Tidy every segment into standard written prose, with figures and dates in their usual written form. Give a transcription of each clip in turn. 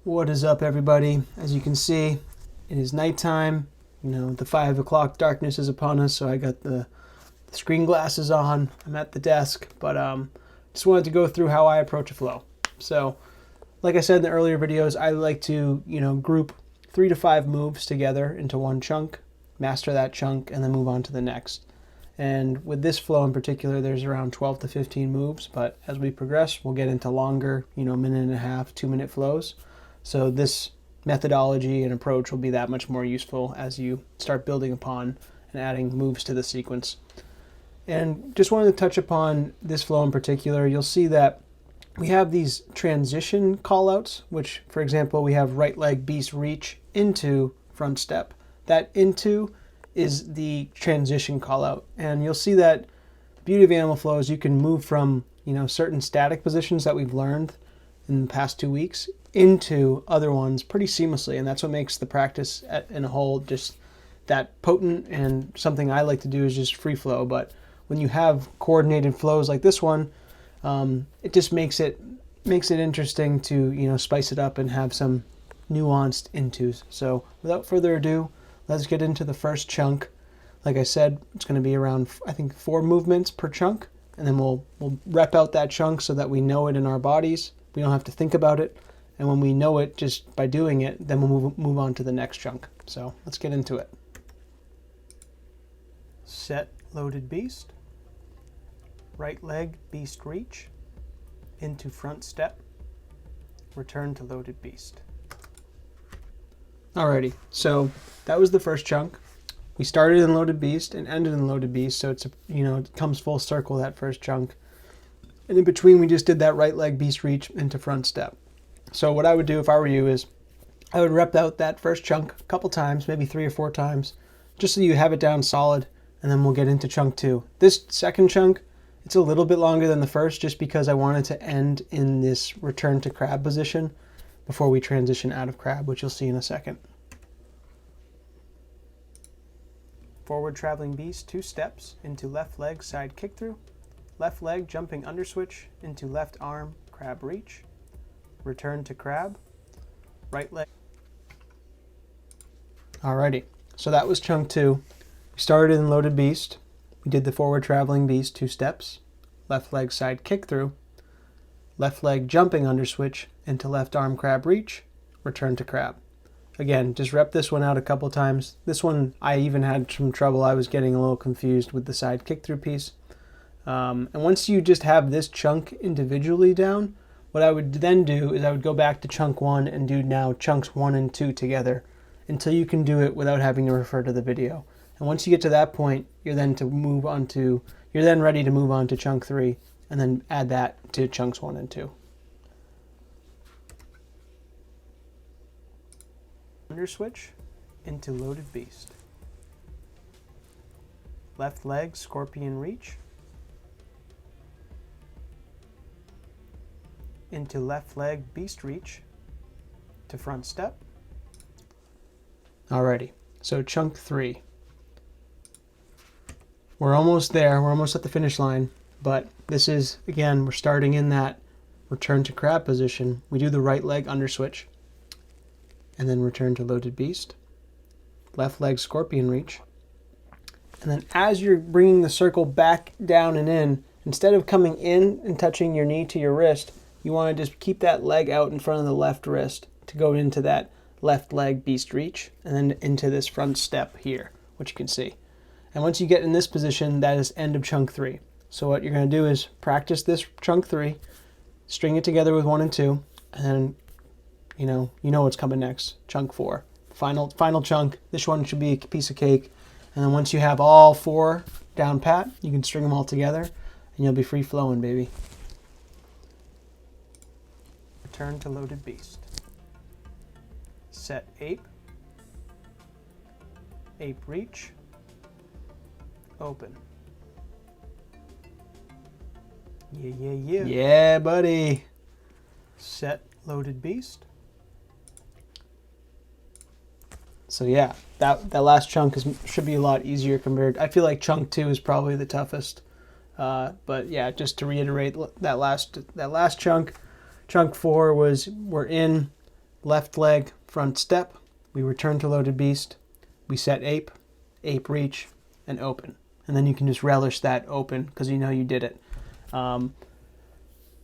What is up, everybody? As you can see, it is nighttime. You know, the 5 o'clock darkness is upon us, so I got the screen glasses on. I'm at the desk, but just wanted to go through how I approach a flow. So, like I said in the earlier videos, I like to, group 3 to 5 moves together into one chunk, master that chunk, and then move on to the next. And with this flow in particular, there's around 12 to 15 moves, but as we progress, we'll get into longer, minute and a half, 2-minute flows. So this methodology and approach will be that much more useful as you start building upon and adding moves to the sequence. And just wanted to touch upon this flow in particular. You'll see that we have these transition callouts, which, for example, we have right leg beast reach into front step. That into is the transition callout. And you'll see that beauty of animal flow is you can move from, certain static positions that we've learned in the past 2 weeks into other ones pretty seamlessly, and that's what makes the practice in a whole just that potent. And something I like to do is just free flow, but when you have coordinated flows like this one, it just makes it interesting to spice it up and have some nuanced intos. So without further ado, let's get into the first chunk. Like I said, it's going to be around, I think, 4 movements per chunk, and then we'll rep out that chunk so that we know it in our bodies. We don't have to think about it. And when we know it just by doing it, then we'll move on to the next chunk. So let's get into it. Set loaded beast. Right leg beast reach. Into front step. Return to loaded beast. Alrighty, so that was the first chunk. We started in loaded beast and ended in loaded beast, so it's it comes full circle, that first chunk. And in between, we just did that right leg beast reach into front step. So what I would do if I were you is I would rep out that first chunk a couple times, maybe 3 or 4 times, just so you have it down solid, and then we'll get into chunk 2. This second chunk, it's a little bit longer than the first just because I wanted to end in this return to crab position before we transition out of crab, which you'll see in a second. Forward traveling beast, 2 steps into left leg side kick through, left leg jumping under switch into left arm crab reach, return to crab, right leg. Alrighty, so that was chunk 2. We started in loaded beast. We did the forward traveling beast, 2 steps, left leg side kick through, left leg jumping under switch into left arm crab reach, return to crab. Again, just rep this one out a couple times. This one, I even had some trouble. I was getting a little confused with the side kick through piece. And once you just have this chunk individually down, what I would then do is I would go back to chunk 1 and do now chunks 1 and 2 together until you can do it without having to refer to the video. And once you get to that point, you're then ready to move on to chunk 3 and then add that to chunks 1 and 2. Under switch into loaded beast. Left leg scorpion reach. Into left leg beast reach to front step. Alrighty, so chunk 3. We're almost there, we're almost at the finish line, but this is, again, we're starting in that return to crab position. We do the right leg under switch, and then return to loaded beast, left leg scorpion reach, and then as you're bringing the circle back down and in, instead of coming in and touching your knee to your wrist, you want to just keep that leg out in front of the left wrist to go into that left leg beast reach and then into this front step here, which you can see. And once you get in this position, that is end of chunk 3. So what you're going to do is practice this chunk 3, string it together with 1 and 2, and then you know what's coming next, chunk 4. Final chunk. This one should be a piece of cake. And then once you have all 4 down pat, you can string them all together and you'll be free flowing, baby. Return to loaded beast. Set ape. Ape reach. Open. Yeah. Yeah, buddy. Set loaded beast. So yeah, that last chunk should be a lot easier compared. I feel like chunk 2 is probably the toughest. But yeah, just to reiterate that last chunk, chunk 4 was we're in left leg front step, we return to loaded beast, we set ape, ape reach, and open. And then you can just relish that open because you know you did it.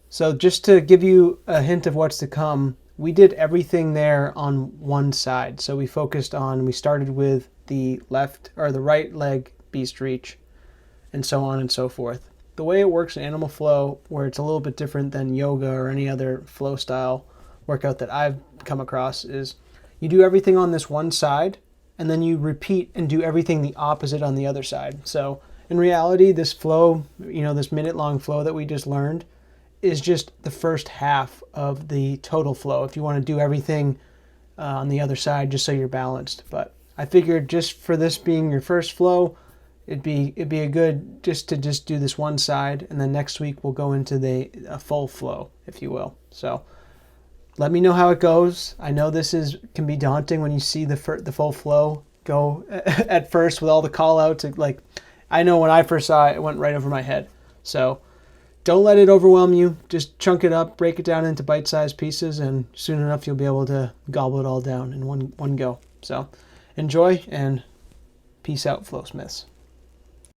So just to give you a hint of what's to come, we did everything there on one side. So we started with the left or the right leg beast reach, and so on and so forth. The way it works in animal flow, where it's a little bit different than yoga or any other flow style workout that I've come across, is you do everything on this one side, and then you repeat and do everything the opposite on the other side. So in reality, this flow, this minute-long flow that we just learned, is just the first half of the total flow if you want to do everything on the other side just so you're balanced. But I figured just for this being your first flow, it'd be a good just to do this one side, and then next week we'll go into a full flow, if you will. So let me know how it goes. I know this can be daunting when you see the full flow go at first with all the call outs. Like, I know when I first saw it, it went right over my head. So don't let it overwhelm you. Just chunk it up, break it down into bite-sized pieces, and soon enough you'll be able to gobble it all down in one go. So enjoy, and peace out, Flow Smiths.